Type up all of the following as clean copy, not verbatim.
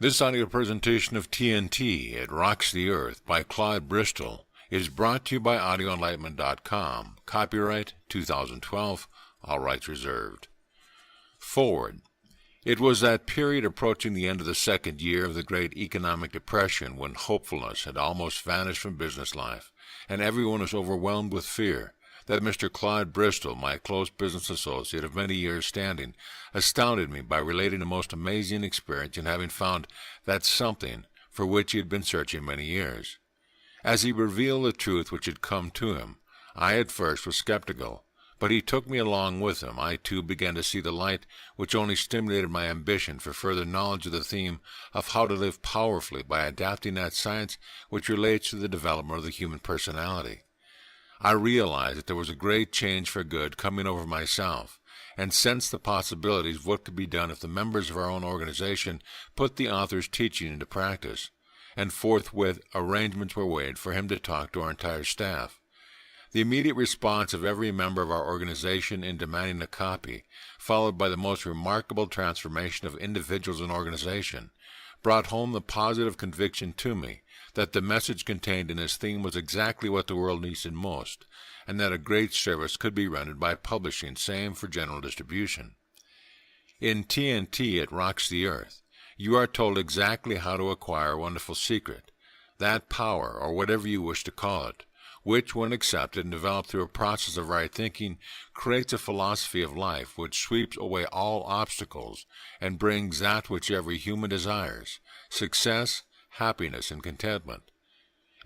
This audio presentation of TNT, It Rocks the Earth, by Claude Bristol, is brought to you by audioenlightenment.com. Copyright 2012, all rights reserved. Forward. It was that period approaching the end of the second year of the Great Economic Depression when hopefulness had almost vanished from business life, and everyone was overwhelmed with fear, that Mr. Claude Bristol, my close business associate of many years' standing, astounded me by relating a most amazing experience in having found that something for which he had been searching many years. As he revealed the truth which had come to him, I at first was skeptical, but he took me along with him. I too began to see the light which only stimulated my ambition for further knowledge of the theme of how to live powerfully by adapting that science which relates to the development of the human personality. I realized that there was a great change for good coming over myself, and sensed the possibilities of what could be done if the members of our own organization put the author's teaching into practice, and forthwith arrangements were made for him to talk to our entire staff. The immediate response of every member of our organization in demanding a copy, followed by the most remarkable transformation of individuals and organization, brought home the positive conviction to me that the message contained in this theme was exactly what the world needed most, and that a great service could be rendered by publishing same for general distribution. In TNT, It Rocks the Earth, you are told exactly how to acquire a wonderful secret, that power, or whatever you wish to call it, which, when accepted and developed through a process of right thinking, creates a philosophy of life which sweeps away all obstacles and brings that which every human desires, success, happiness, and contentment.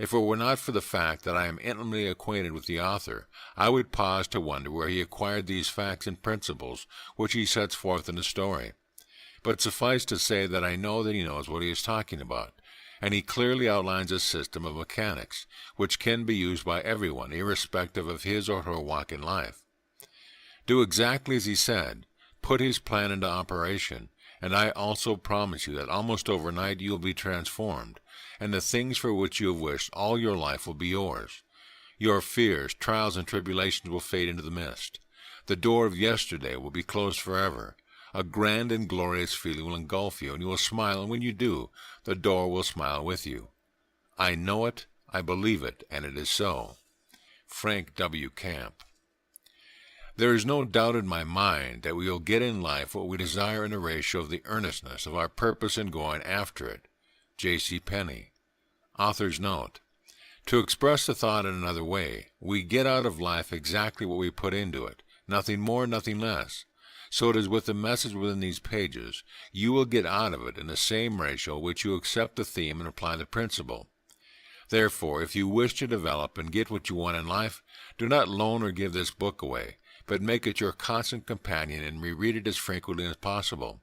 If it were not for the fact that I am intimately acquainted with the author, I would pause to wonder where he acquired these facts and principles which he sets forth in the story. But suffice to say that I know that he knows what he is talking about, and he clearly outlines a system of mechanics which can be used by everyone, irrespective of his or her walk in life. Do exactly as he said, put his plan into operation, and I also promise you that almost overnight you will be transformed, and the things for which you have wished all your life will be yours. Your fears, trials, and tribulations will fade into the mist. The door of yesterday will be closed forever. A grand and glorious feeling will engulf you, and you will smile, and when you do, the door will smile with you. I know it, I believe it, and it is so. Frank W. Camp. There is no doubt in my mind that we will get in life what we desire in a ratio of the earnestness of our purpose in going after it. J.C. Penney. Author's note. To express the thought in another way, we get out of life exactly what we put into it, nothing more, nothing less. So it is with the message within these pages. You will get out of it in the same ratio which you accept the theme and apply the principle. Therefore, if you wish to develop and get what you want in life, do not loan or give this book away, but make it your constant companion and reread it as frequently as possible.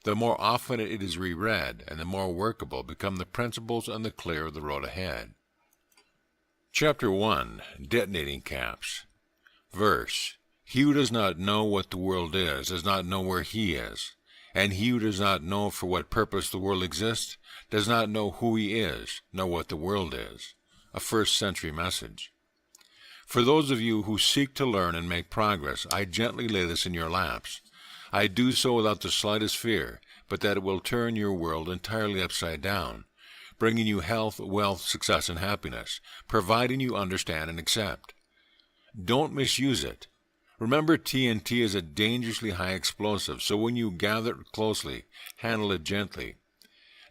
The more often it is reread, and the more workable become the principles and the clearer the road ahead. Chapter 1. Detonating Caps. Verse. He who does not know what the world is does not know where he is, and he who does not know for what purpose the world exists does not know who he is, nor what the world is. A first-century message. For those of you who seek to learn and make progress, I gently lay this in your laps. I do so without the slightest fear, but that it will turn your world entirely upside down, bringing you health, wealth, success, and happiness, providing you understand and accept. Don't misuse it. Remember, TNT is a dangerously high explosive, so when you gather it closely, handle it gently.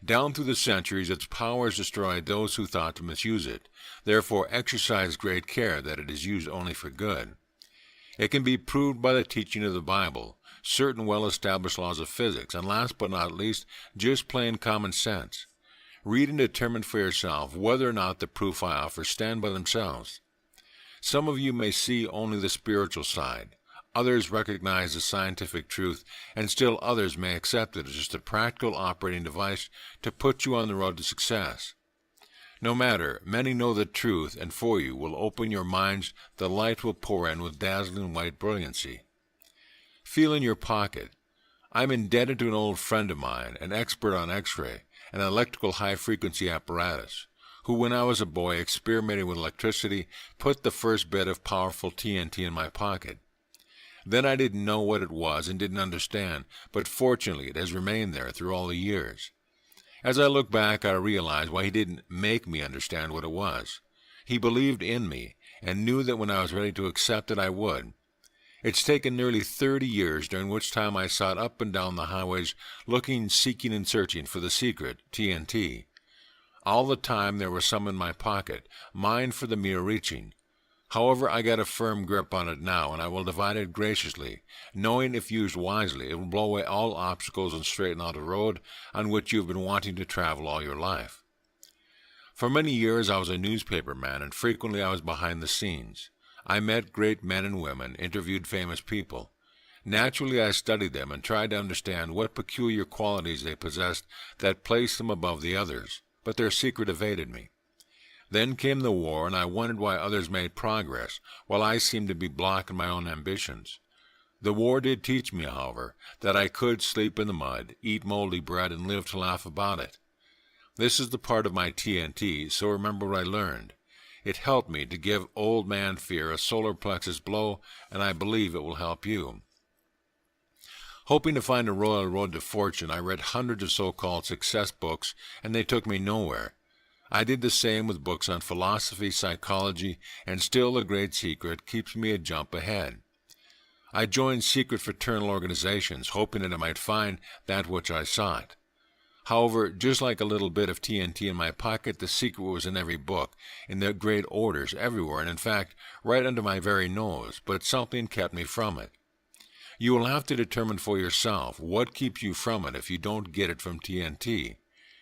Down through the centuries, its power has destroyed those who thought to misuse it. Therefore, exercise great care that it is used only for good. It can be proved by the teaching of the Bible, certain well-established laws of physics, and last but not least, just plain common sense. Read and determine for yourself whether or not the proof I offer stand by themselves. Some of you may see only the spiritual side. Others recognize the scientific truth, and still others may accept it as just a practical operating device to put you on the road to success. No matter, many know the truth, and for you will open your minds, the light will pour in with dazzling white brilliancy. Feel in your pocket. I'm indebted to an old friend of mine, an expert on X-ray, and electrical high-frequency apparatus, who when I was a boy experimenting with electricity put the first bit of powerful TNT in my pocket. Then I didn't know what it was and didn't understand, but fortunately it has remained there through all the years. As I look back, I realize why he didn't make me understand what it was. He believed in me and knew that when I was ready to accept it, I would. It's taken nearly 30 years, during which time I sought up and down the highways, looking, seeking, and searching for the secret, TNT. All the time there was some in my pocket, mine for the mere reaching. However, I got a firm grip on it now, and I will divide it graciously, knowing if used wisely it will blow away all obstacles and straighten out a road on which you have been wanting to travel all your life. For many years I was a newspaper man, and frequently I was behind the scenes. I met great men and women, interviewed famous people. Naturally, I studied them and tried to understand what peculiar qualities they possessed that placed them above the others, but their secret evaded me. Then came the war, and I wondered why others made progress, while I seemed to be blocking my own ambitions. The war did teach me, however, that I could sleep in the mud, eat moldy bread, and live to laugh about it. This is the part of my TNT, so remember what I learned. It helped me to give old man fear a solar plexus blow, and I believe it will help you. Hoping to find a royal road to fortune, I read hundreds of so-called success books, and they took me nowhere. I did the same with books on philosophy, psychology, and still the great secret keeps me a jump ahead. I joined secret fraternal organizations, hoping that I might find that which I sought. However, just like a little bit of TNT in my pocket, the secret was in every book, in the great orders, everywhere, and in fact, right under my very nose, but something kept me from it. You will have to determine for yourself what keeps you from it if you don't get it from TNT.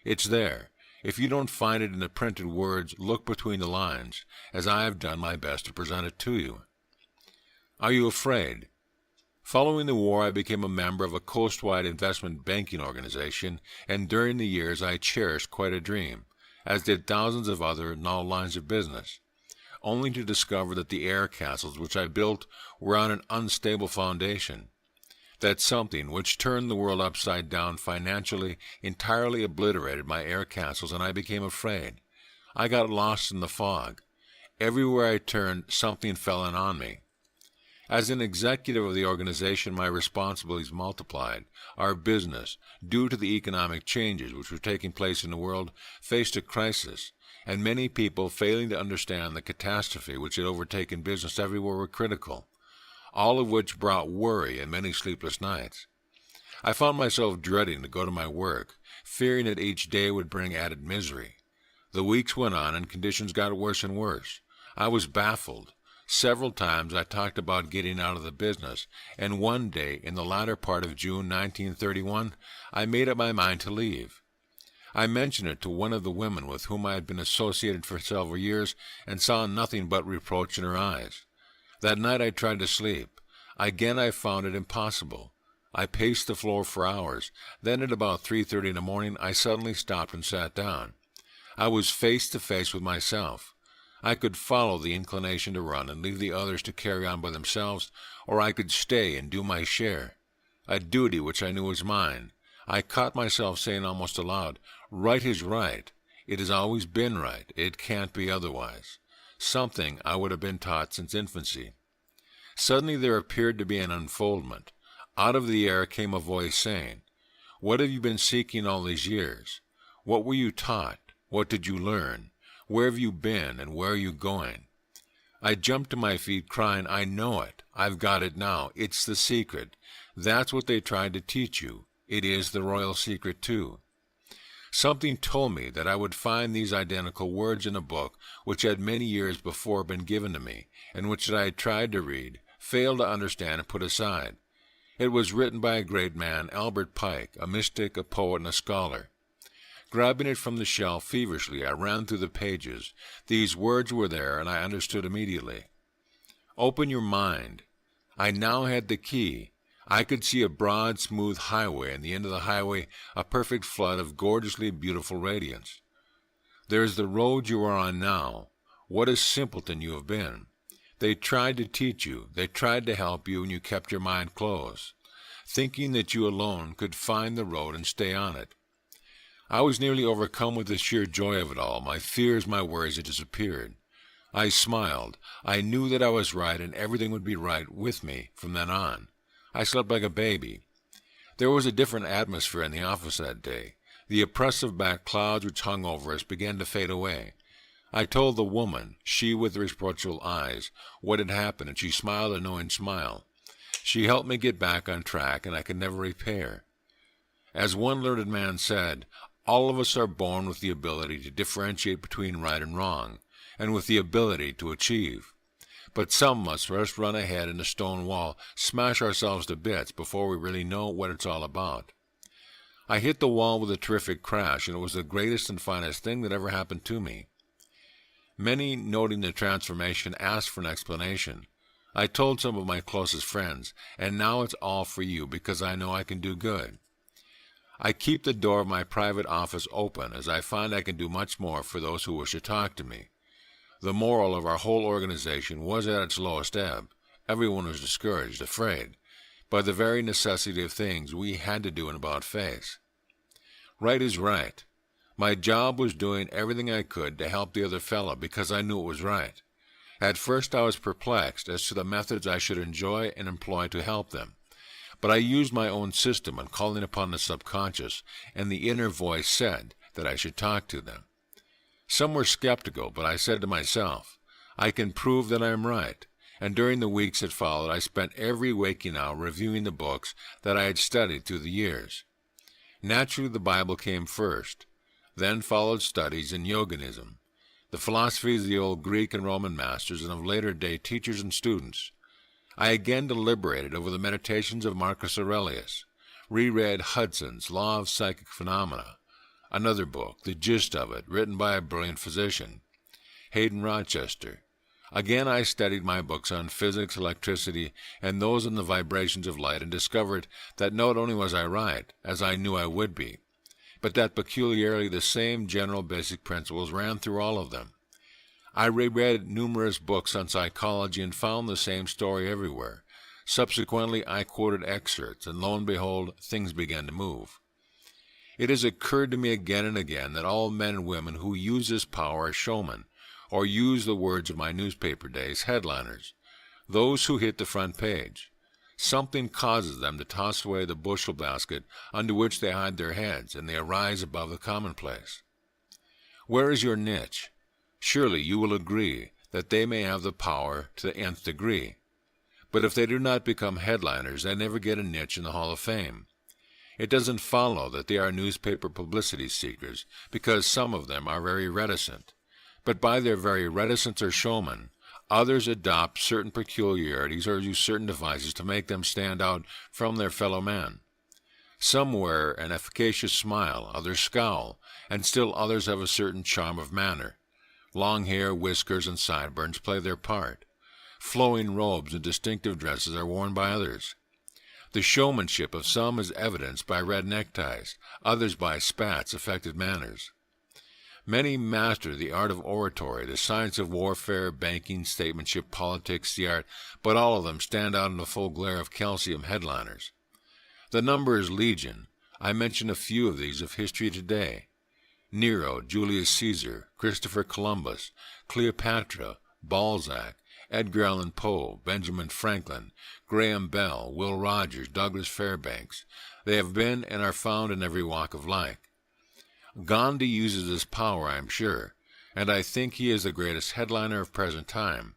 It's there. If you don't find it in the printed words, look between the lines, as I have done my best to present it to you. Are you afraid? Following the war, I became a member of a coast-wide investment banking organization, and during the years I cherished quite a dream, as did thousands of others in all lines of business, only to discover that the air castles which I built were on an unstable foundation, that something which turned the world upside down financially entirely obliterated my air castles, and I became afraid. I got lost in the fog. Everywhere I turned, something fell in on me. As an executive of the organization, my responsibilities multiplied. Our business, due to the economic changes which were taking place in the world, faced a crisis, and many people, failing to understand the catastrophe which had overtaken business everywhere, were critical, all of which brought worry and many sleepless nights. I found myself dreading to go to my work, fearing that each day would bring added misery. The weeks went on, and conditions got worse and worse. I was baffled. Several times I talked about getting out of the business, and one day, in the latter part of June 1931, I made up my mind to leave. I mentioned it to one of the women with whom I had been associated for several years, and saw nothing but reproach in her eyes. That night I tried to sleep. Again I found it impossible. I paced the floor for hours. Then at about 3:30 in the morning I suddenly stopped and sat down. I was face to face with myself. I could follow the inclination to run and leave the others to carry on by themselves, or I could stay and do my share, a duty which I knew was mine. I caught myself saying almost aloud, "Right is right. It has always been right. It can't be otherwise," something I would have been taught since infancy. Suddenly there appeared to be an unfoldment. Out of the air came a voice saying, "What have you been seeking all these years? What were you taught? What did you learn? Where have you been, and where are you going?" I jumped to my feet, crying, "I know it. I've got it now. It's the secret. That's what they tried to teach you. It is the royal secret, too." Something told me that I would find these identical words in a book which had many years before been given to me, and which I had tried to read, failed to understand, and put aside. It was written by a great man, Albert Pike, a mystic, a poet, and a scholar. Grabbing it from the shelf feverishly, I ran through the pages. These words were there, and I understood immediately. Open your mind. I now had the key. I could see a broad, smooth highway, and the end of the highway a perfect flood of gorgeously beautiful radiance. There is the road you are on now. What a simpleton you have been. They tried to teach you, they tried to help you, and you kept your mind closed, thinking that you alone could find the road and stay on it. I was nearly overcome with the sheer joy of it all. My fears, my worries had disappeared. I smiled. I knew that I was right, and everything would be right with me from then on. I slept like a baby. There was a different atmosphere in the office that day. The oppressive black clouds which hung over us began to fade away. I told the woman, she with the reproachful eyes, what had happened, and she smiled a knowing smile. She helped me get back on track, and I could never repay her. As one learned man said, all of us are born with the ability to differentiate between right and wrong, and with the ability to achieve. But some must first run ahead in a stone wall, smash ourselves to bits before we really know what it's all about. I hit the wall with a terrific crash, and it was the greatest and finest thing that ever happened to me. Many, noting the transformation, asked for an explanation. I told some of my closest friends, and now it's all for you because I know I can do good. I keep the door of my private office open as I find I can do much more for those who wish to talk to me. The moral of our whole organization was at its lowest ebb. Everyone was discouraged, afraid, by the very necessity of things we had to do in about face. Right is right. My job was doing everything I could to help the other fellow because I knew it was right. At first I was perplexed as to the methods I should enjoy and employ to help them. But I used my own system in calling upon the subconscious, and the inner voice said that I should talk to them. Some were skeptical, but I said to myself, I can prove that I am right. And during the weeks that followed, I spent every waking hour reviewing the books that I had studied through the years. Naturally, the Bible came first. Then followed studies in Yoginism, the philosophies of the old Greek and Roman masters and of later-day teachers and students. I again deliberated over the meditations of Marcus Aurelius, reread Hudson's Law of Psychic Phenomena, another book, the gist of it, written by a brilliant physician, Hayden Rochester. Again I studied my books on physics, electricity, and those on the vibrations of light, and discovered that not only was I right, as I knew I would be, but that peculiarly the same general basic principles ran through all of them. I reread numerous books on psychology and found the same story everywhere. Subsequently, I quoted excerpts, and lo and behold, things began to move. It has occurred to me again and again that all men and women who use this power are showmen, or use the words of my newspaper days, headliners, those who hit the front page. Something causes them to toss away the bushel basket under which they hide their heads, and they arise above the commonplace. Where is your niche? Surely you will agree that they may have the power to the nth degree. But if they do not become headliners, they never get a niche in the Hall of Fame. It doesn't follow that they are newspaper publicity seekers, because some of them are very reticent. But by their very reticence or showmen, others adopt certain peculiarities or use certain devices to make them stand out from their fellow men. Some wear an efficacious smile, others scowl, and still others have a certain charm of manner. Long hair, whiskers, and sideburns play their part. Flowing robes and distinctive dresses are worn by others. The showmanship of some is evidenced by red neckties, others by spats, affected manners. Many master the art of oratory, the science of warfare, banking, statesmanship, politics, the art, but all of them stand out in the full glare of calcium headliners. The number is legion. I mention a few of these of history today. Nero, Julius Caesar, Christopher Columbus, Cleopatra, Balzac, Edgar Allan Poe, Benjamin Franklin, Graham Bell, Will Rogers, Douglas Fairbanks. They have been and are found in every walk of life. Gandhi uses his power, I am sure, and I think he is the greatest headliner of present time.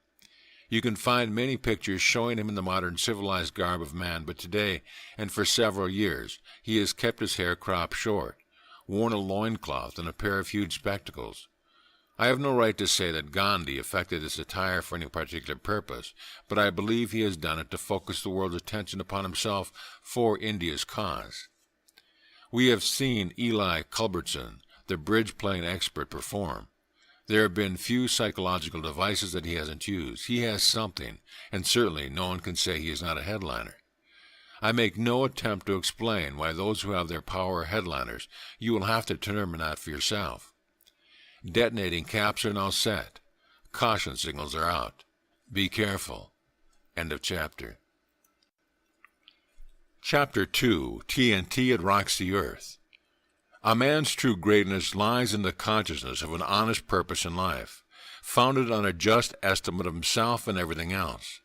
You can find many pictures showing him in the modern civilized garb of man, but today, and for several years, he has kept his hair cropped short, worn a loincloth and a pair of huge spectacles. I have no right to say that Gandhi affected his attire for any particular purpose, but I believe he has done it to focus the world's attention upon himself for India's cause. We have seen Eli Culbertson, the bridge-playing expert, perform. There have been few psychological devices that he hasn't used. He has something, and certainly no one can say he is not a headliner. I make no attempt to explain why those who have their power are headliners. You will have to determine that for yourself. Detonating caps are now set. Caution signals are out. Be careful. End of chapter. Chapter 2, TNT, It Rocks the Earth. A man's true greatness lies in the consciousness of an honest purpose in life, founded on a just estimate of himself and everything else,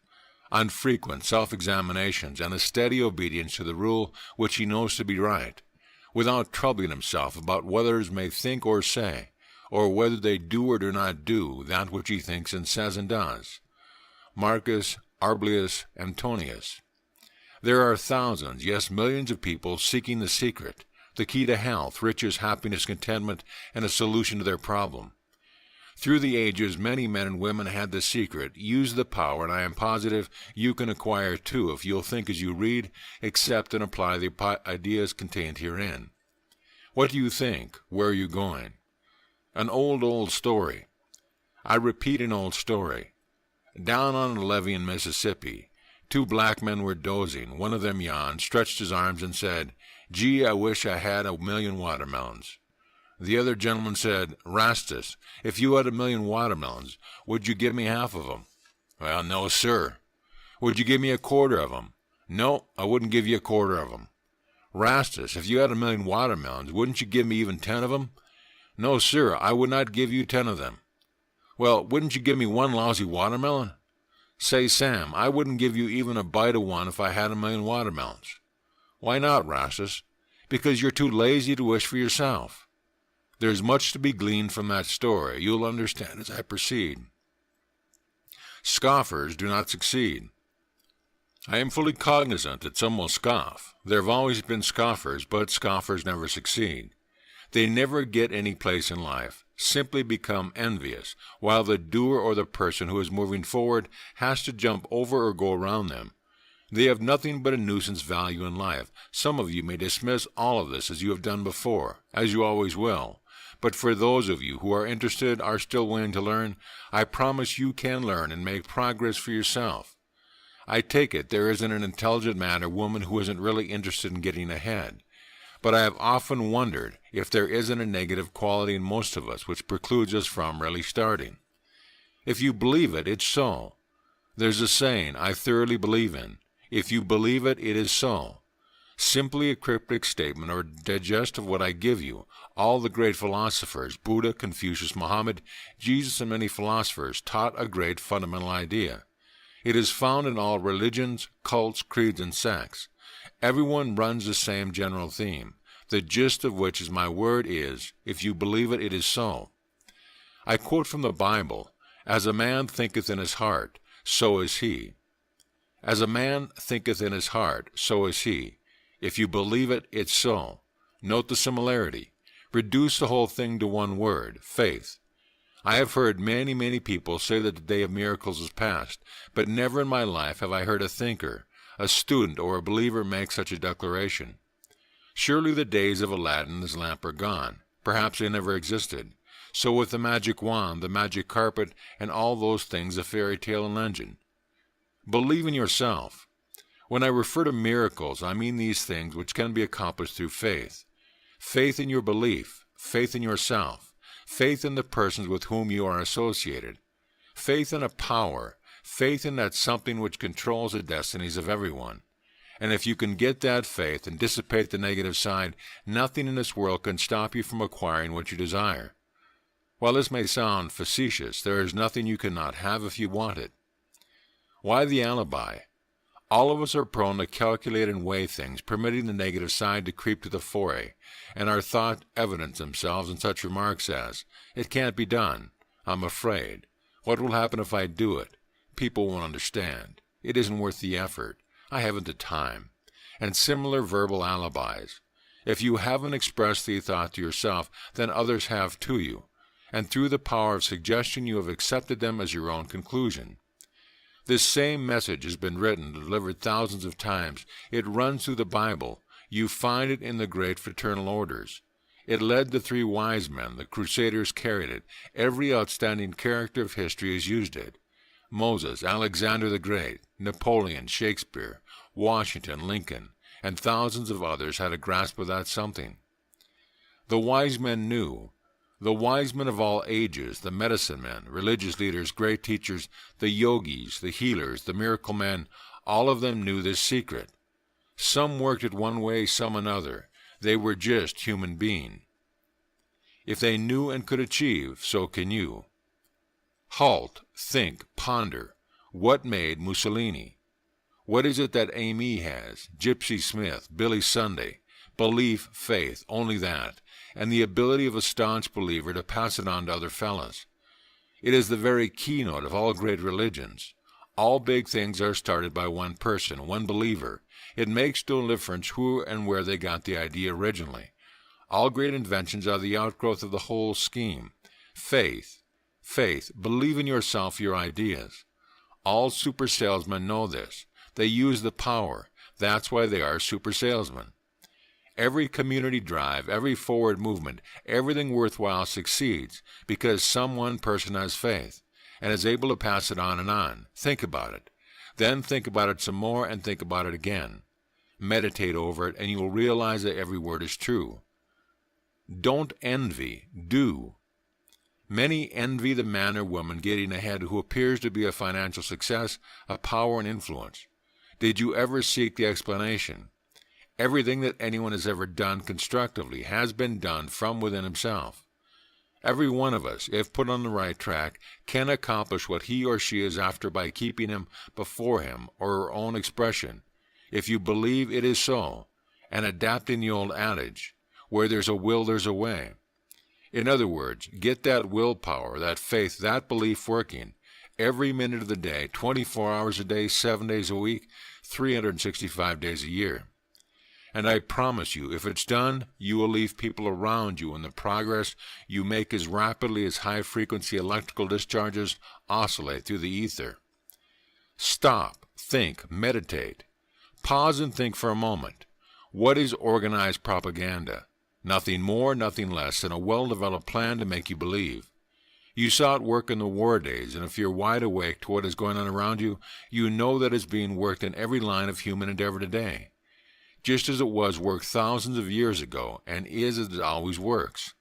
on frequent self-examinations and a steady obedience to the rule which he knows to be right. without troubling himself about what others may think or say, or whether they do or do not do that which he thinks and says and does. Marcus Aurelius Antonius. There are thousands, yes, millions of people seeking the secret, the key to health, riches, happiness, contentment, and a solution to their problem. Through the ages, many men and women had the secret, used the power, and I am positive you can acquire too if you'll think as you read, accept, and apply the ideas contained herein. What do you think? Where are you going? An old story. I repeat an old story. Down on a levee in Mississippi, two black men were dozing. One of them yawned, stretched his arms, and said, "Gee, I wish I had 1,000,000 watermelons." The other gentleman said, "Rastus, if you had 1,000,000 watermelons, would you give me half of them?" "Well, no, sir." "Would you give me a quarter of them?" "No, I wouldn't give you a quarter of them." "Rastus, if you had 1,000,000 watermelons, wouldn't you give me even 10 of them?" "No, sir, I would not give you 10 of them." "Well, wouldn't you give me one lousy watermelon?" "Say, Sam, I wouldn't give you even a bite of one if I had 1,000,000 watermelons." "Why not, Rastus?" "Because you're too lazy to wish for yourself." There's much to be gleaned from that story. You'll understand as I proceed. Scoffers do not succeed. I am fully cognizant that some will scoff. There have always been scoffers, but scoffers never succeed. They never get any place in life, simply become envious, while the doer or the person who is moving forward has to jump over or go around them. They have nothing but a nuisance value in life. Some of you may dismiss all of this as you have done before, as you always will. But for those of you who are interested, are still willing to learn, I promise you can learn and make progress for yourself. I take it there isn't an intelligent man or woman who isn't really interested in getting ahead. But I have often wondered if there isn't a negative quality in most of us which precludes us from really starting. If you believe it, it's so. There's a saying I thoroughly believe in. If you believe it, it is so. Simply a cryptic statement or digest of what I give you. All the great philosophers, Buddha, Confucius, Muhammad, Jesus, and many philosophers, taught a great fundamental idea. It is found in all religions, cults, creeds, and sects. Everyone runs the same general theme, the gist of which is my word is, if you believe it, it is so. I quote from the Bible, "As a man thinketh in his heart, so is he." As a man thinketh in his heart, so is he. If you believe it, it's so. Note the similarity. Reduce the whole thing to one word, faith. I have heard many people say that the day of miracles is past, but never in my life have I heard a thinker, a student, or a believer make such a declaration. Surely the days of Aladdin and his lamp are gone. Perhaps they never existed. So with the magic wand, the magic carpet, and all those things of fairy tale and legend. Believe in yourself. When I refer to miracles, I mean these things which can be accomplished through faith. Faith in your belief, faith in yourself, faith in the persons with whom you are associated, faith in a power, faith in that something which controls the destinies of everyone. And if you can get that faith and dissipate the negative side, nothing in this world can stop you from acquiring what you desire. While this may sound facetious, there is nothing you cannot have if you want it. Why the alibi? All of us are prone to calculate and weigh things, permitting the negative side to creep to the fore, and our thoughts evidence themselves in such remarks as, "It can't be done," "I'm afraid," "What will happen if I do it?" "People won't understand," "It isn't worth the effort," "I haven't the time," and similar verbal alibis. If you haven't expressed the thought to yourself, then others have to you, and through the power of suggestion you have accepted them as your own conclusion. This same message has been written and delivered thousands of times. It runs through the Bible. You find it in the great fraternal orders. It led the 3 wise men. The Crusaders carried it. Every outstanding character of history has used it. Moses, Alexander the Great, Napoleon, Shakespeare, Washington, Lincoln, and thousands of others had a grasp of that something. The wise men knew. The wise men of all ages, the medicine men, religious leaders, great teachers, the yogis, the healers, the miracle men, all of them knew this secret. Some worked it one way, some another. They were just human beings. If they knew and could achieve, so can you. Halt, think, ponder. What made Mussolini? What is it that Amy has, Gypsy Smith, Billy Sunday, Belief, faith, only that, and the ability of a staunch believer to pass it on to other fellows. It is the very keynote of all great religions. All big things are started by one person, one believer. It makes no difference who and where they got the idea originally. All great inventions are the outgrowth of the whole scheme. Faith, believe in yourself, your ideas. All super salesmen know this. They use the power. That's why they are super salesmen. Every community drive, every forward movement, everything worthwhile succeeds because some one person has faith and is able to pass it on and on. Think about it. Then think about it some more and think about it again. Meditate over it and you will realize that every word is true. Don't envy, do. Many envy the man or woman getting ahead who appears to be a financial success, a power and influence. Did you ever seek the explanation? Everything that anyone has ever done constructively has been done from within himself. Every one of us, if put on the right track, can accomplish what he or she is after by keeping him before him or her own expression, if you believe it is so, and adapting the old adage, where there's a will, there's a way. In other words, get that willpower, that faith, that belief working every minute of the day, 24 hours a day, 7 days a week, 365 days a year. And I promise you, if it's done, you will leave people around you in the progress you make as rapidly as high-frequency electrical discharges oscillate through the ether. Stop, think, meditate. Pause and think for a moment. What is organized propaganda? Nothing more, nothing less than a well-developed plan to make you believe. You saw it work in the war days, and if you're wide awake to what is going on around you, you know that it's being worked in every line of human endeavor today. Just as it was worked thousands of years ago, and is as it always works.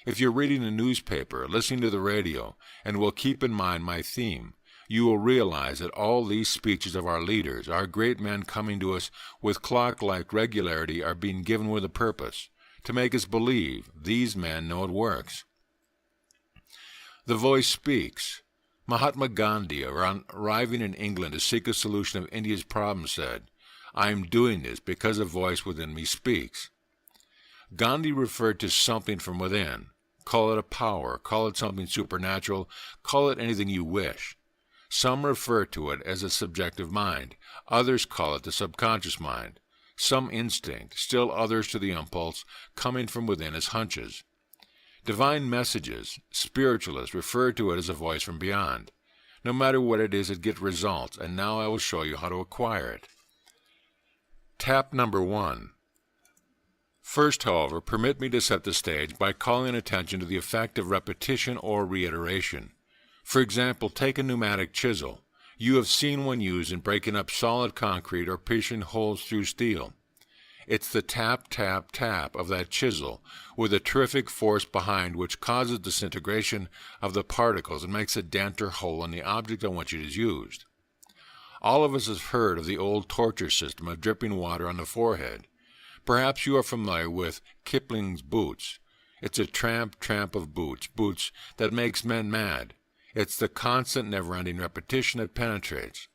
If you're reading a newspaper, listening to the radio, and will keep in mind my theme, you will realize that all these speeches of our leaders, our great men coming to us with clock-like regularity, are being given with a purpose, to make us believe these men know it works. The voice speaks. Mahatma Gandhi, arriving in England to seek a solution of India's problem, said, "I am doing this because a voice within me speaks." Gandhi referred to something from within. Call it a power, call it something supernatural, call it anything you wish. Some refer to it as a subjective mind, others call it the subconscious mind. Some instinct, still others to the impulse, coming from within as hunches. Divine messages, spiritualists refer to it as a voice from beyond. No matter what it is, it gets results, and now I will show you how to acquire it. Tap number 1. First, however, permit me to set the stage by calling attention to the effect of repetition or reiteration. For example, take a pneumatic chisel. You have seen one used in breaking up solid concrete or piercing holes through steel. It's the tap, tap, tap of that chisel with a terrific force behind which causes disintegration of the particles and makes a dent or hole in the object on which it is used. All of us have heard of the old torture system of dripping water on the forehead. Perhaps you are familiar with Kipling's boots. It's a tramp, tramp of boots, boots that makes men mad. It's the constant, never-ending repetition that penetrates.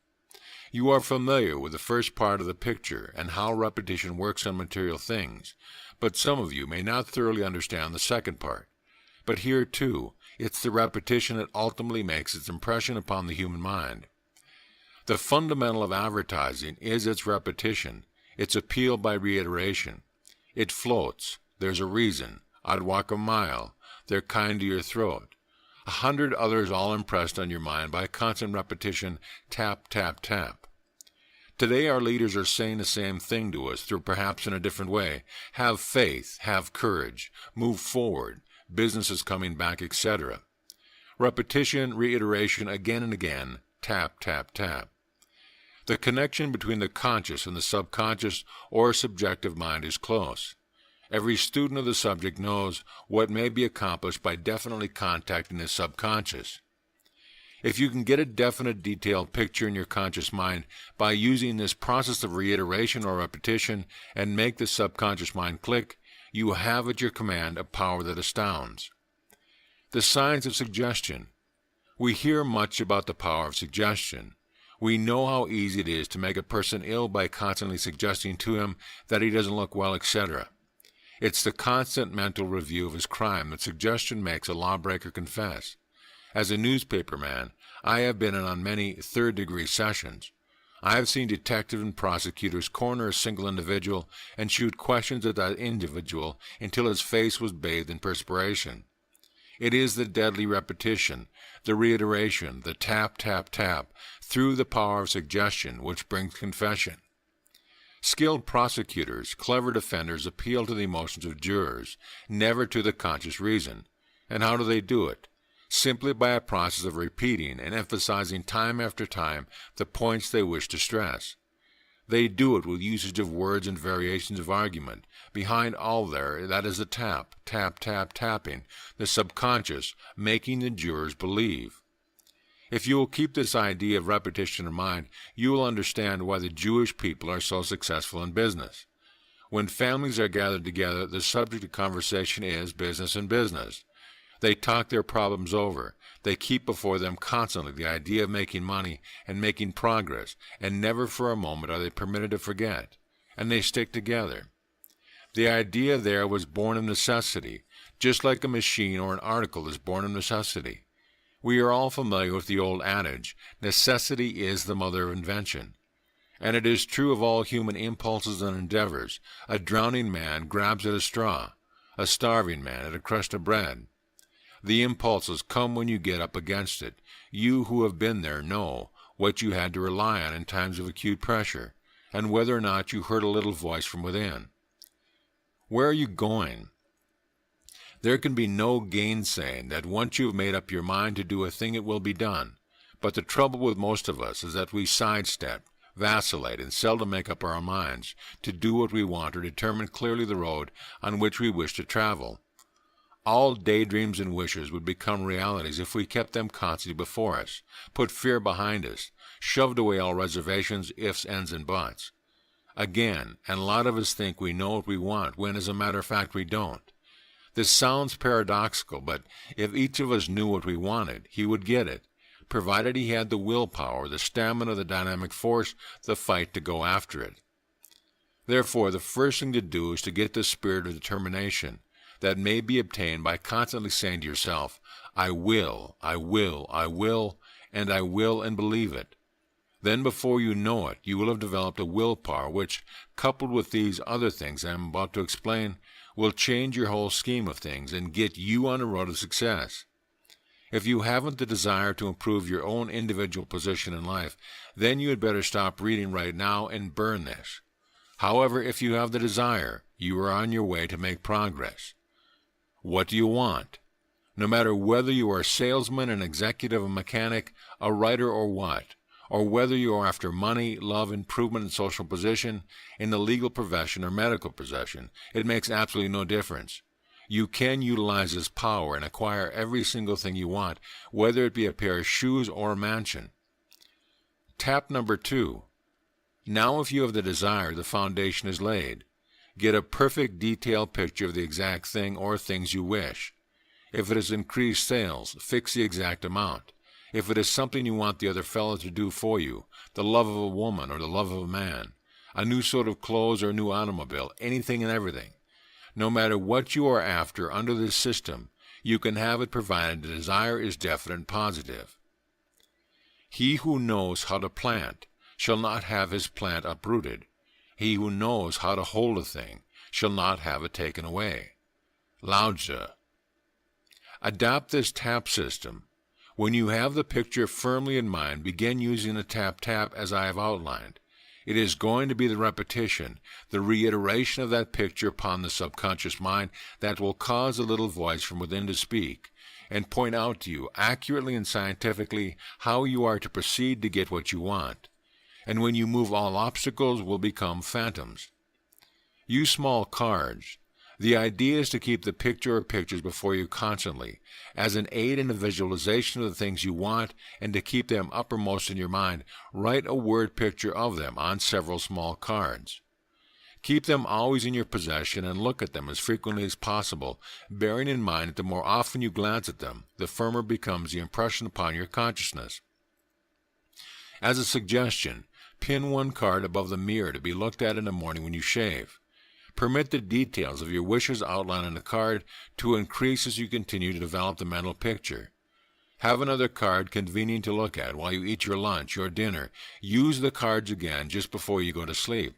You are familiar with the first part of the picture and how repetition works on material things, but some of you may not thoroughly understand the second part. But here, too, it's the repetition that ultimately makes its impression upon the human mind. The fundamental of advertising is its repetition, its appeal by reiteration. It floats. There's a reason. I'd walk a mile. They're kind to your throat. 100 others all impressed on your mind by constant repetition, tap, tap, tap. Today our leaders are saying the same thing to us, through perhaps in a different way. Have faith, have courage, move forward, business is coming back, etc. Repetition, reiteration, again and again, tap, tap, tap. The connection between the conscious and the subconscious or subjective mind is close. Every student of the subject knows what may be accomplished by definitely contacting the subconscious. If you can get a definite, detailed picture in your conscious mind by using this process of reiteration or repetition and make the subconscious mind click, you have at your command a power that astounds. The science of suggestion. We hear much about the power of suggestion. We know how easy it is to make a person ill by constantly suggesting to him that he doesn't look well, etc. It's the constant mental review of his crime that suggestion makes a lawbreaker confess. As a newspaper man, I have been in on many third-degree sessions. I have seen detectives and prosecutors corner a single individual and shoot questions at that individual until his face was bathed in perspiration. It is the deadly repetition, the reiteration, the tap, tap, tap, through the power of suggestion which brings confession. Skilled prosecutors, clever defenders appeal to the emotions of jurors, never to the conscious reason. And how do they do it? Simply by a process of repeating and emphasizing time after time the points they wish to stress. They do it with usage of words and variations of argument. Behind all there, that is the tap, tap, tap, tapping, the subconscious, making the jurors believe. If you will keep this idea of repetition in mind, you will understand why the Jewish people are so successful in business. When families are gathered together, the subject of conversation is business and business. They talk their problems over. They keep before them constantly the idea of making money and making progress, and never for a moment are they permitted to forget. And they stick together. The idea there was born of necessity, just like a machine or an article is born of necessity. We are all familiar with the old adage, necessity is the mother of invention. And it is true of all human impulses and endeavors. A drowning man grabs at a straw, a starving man at a crust of bread. The impulses come when you get up against it. You who have been there know what you had to rely on in times of acute pressure, and whether or not you heard a little voice from within. Where are you going? There can be no gainsaying that once you have made up your mind to do a thing, it will be done. But the trouble with most of us is that we sidestep, vacillate, and seldom make up our minds to do what we want or determine clearly the road on which we wish to travel. All daydreams and wishes would become realities if we kept them constantly before us, put fear behind us, shoved away all reservations, ifs, ands, and buts. Again, and a lot of us think we know what we want when, as a matter of fact, we don't. This sounds paradoxical, but if each of us knew what we wanted, he would get it, provided he had the willpower, the stamina, the dynamic force, the fight to go after it. Therefore, the first thing to do is to get the spirit of determination that may be obtained by constantly saying to yourself, I will, I will, I will, and I will, and believe it. Then before you know it, you will have developed a willpower which, coupled with these other things I am about to explain, will change your whole scheme of things and get you on the road to success. If you haven't the desire to improve your own individual position in life, then you had better stop reading right now and burn this. However, if you have the desire, you are on your way to make progress. What do you want? No matter whether you are a salesman, an executive, a mechanic, a writer, or what, or whether you are after money, love, improvement in social position, in the legal profession or medical profession, it makes absolutely no difference. You can utilize this power and acquire every single thing you want, whether it be a pair of shoes or a mansion. Tap number 2. Now if you have the desire, the foundation is laid. Get a perfect detailed picture of the exact thing or things you wish. If it is increased sales, fix the exact amount. If it is something you want the other fellow to do for you, the love of a woman or the love of a man, a new sort of clothes or a new automobile, anything and everything. No matter what you are after under this system, you can have it provided the desire is definite and positive. He who knows how to plant shall not have his plant uprooted. He who knows how to hold a thing shall not have it taken away. Lao Tzu. Adopt this tap system. When you have the picture firmly in mind, begin using the tap-tap as I have outlined. It is going to be the repetition, the reiteration of that picture upon the subconscious mind that will cause a little voice from within to speak and point out to you accurately and scientifically how you are to proceed to get what you want. And when you move, all obstacles will become phantoms. Use small cards. The idea is to keep the picture or pictures before you constantly, as an aid in the visualization of the things you want, and to keep them uppermost in your mind, write a word picture of them on several small cards. Keep them always in your possession and look at them as frequently as possible, bearing in mind that the more often you glance at them, the firmer becomes the impression upon your consciousness. As a suggestion, pin one card above the mirror to be looked at in the morning when you shave. Permit the details of your wishes outlined on the card to increase as you continue to develop the mental picture. Have another card convenient to look at while you eat your lunch or dinner. Use the cards again just before you go to sleep.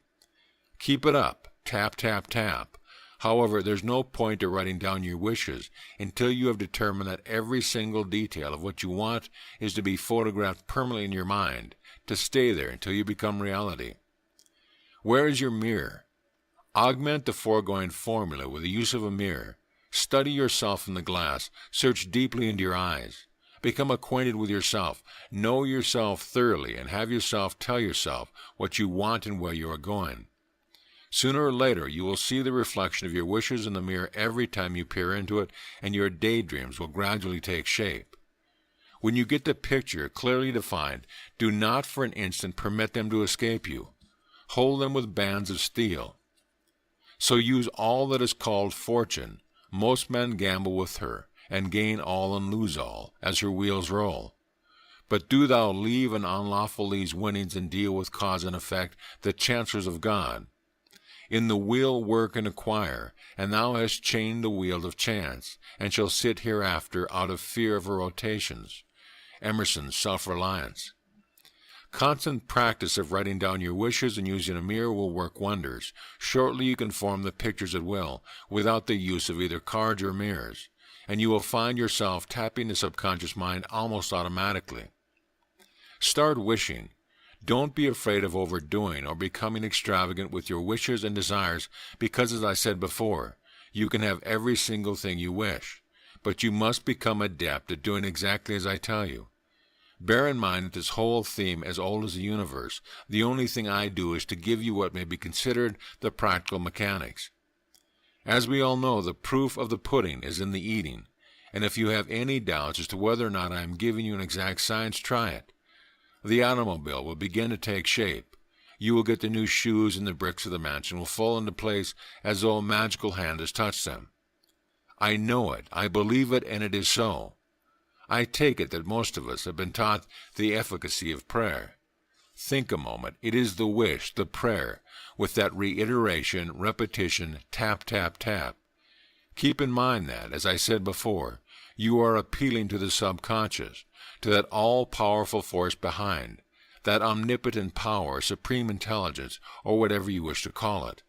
Keep it up. Tap, tap, tap. However, there's no point to writing down your wishes until you have determined that every single detail of what you want is to be photographed permanently in your mind, to stay there until you become reality. Where is your mirror? Augment the foregoing formula with the use of a mirror. Study yourself in the glass. Search deeply into your eyes. Become acquainted with yourself. Know yourself thoroughly and have yourself tell yourself what you want and where you are going. Sooner or later, you will see the reflection of your wishes in the mirror every time you peer into it, and your daydreams will gradually take shape. When you get the picture clearly defined, do not for an instant permit them to escape you. Hold them with bands of steel. So use all that is called fortune. Most men gamble with her, and gain all and lose all, as her wheels roll. But do thou leave and unlawful these winnings and deal with cause and effect, the chancellors of God. In the wheel work and acquire, and thou hast chained the wheel of chance, and shall sit hereafter out of fear of her rotations. Emerson's Self-Reliance. Constant practice of writing down your wishes and using a mirror will work wonders. Shortly you can form the pictures at will, without the use of either cards or mirrors, and you will find yourself tapping the subconscious mind almost automatically. Start wishing. Don't be afraid of overdoing or becoming extravagant with your wishes and desires because, as I said before, you can have every single thing you wish, but you must become adept at doing exactly as I tell you. Bear in mind that this whole theme is as old as the universe. The only thing I do is to give you what may be considered the practical mechanics. As we all know, the proof of the pudding is in the eating, and if you have any doubts as to whether or not I am giving you an exact science, try it. The automobile will begin to take shape. You will get the new shoes, and the bricks of the mansion will fall into place as though a magical hand has touched them. I know it, I believe it, and it is so. I take it that most of us have been taught the efficacy of prayer. Think a moment. It is the wish, the prayer, with that reiteration, repetition, tap, tap, tap. Keep in mind that, as I said before, you are appealing to the subconscious, to that all-powerful force behind, that omnipotent power, supreme intelligence, or whatever you wish to call it.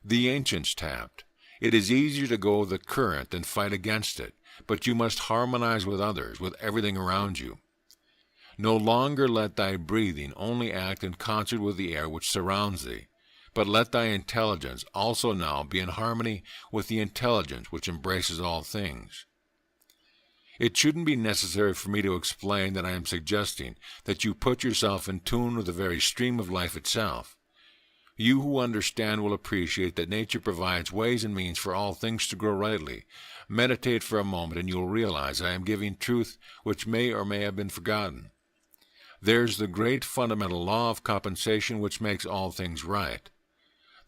The ancients tapped. It is easier to go with the current than fight against it, but you must harmonize with others, with everything around you. No longer let thy breathing only act in concert with the air which surrounds thee, but let thy intelligence also now be in harmony with the intelligence which embraces all things. It shouldn't be necessary for me to explain that I am suggesting that you put yourself in tune with the very stream of life itself. You who understand will appreciate that nature provides ways and means for all things to grow rightly. Meditate for a moment and you will realize I am giving truth which may or may have been forgotten. There's the great fundamental law of compensation which makes all things right.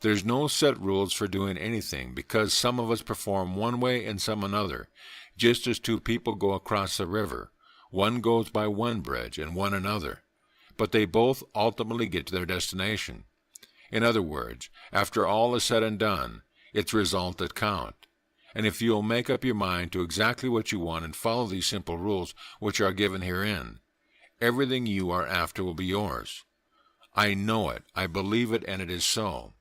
There's no set rules for doing anything because some of us perform one way and some another, just as two people go across the river. One goes by one bridge and one another, but they both ultimately get to their destination. In other words, after all is said and done, it's results that count. And if you'll make up your mind to exactly what you want and follow these simple rules which are given herein, everything you are after will be yours. I know it, I believe it, and it is so.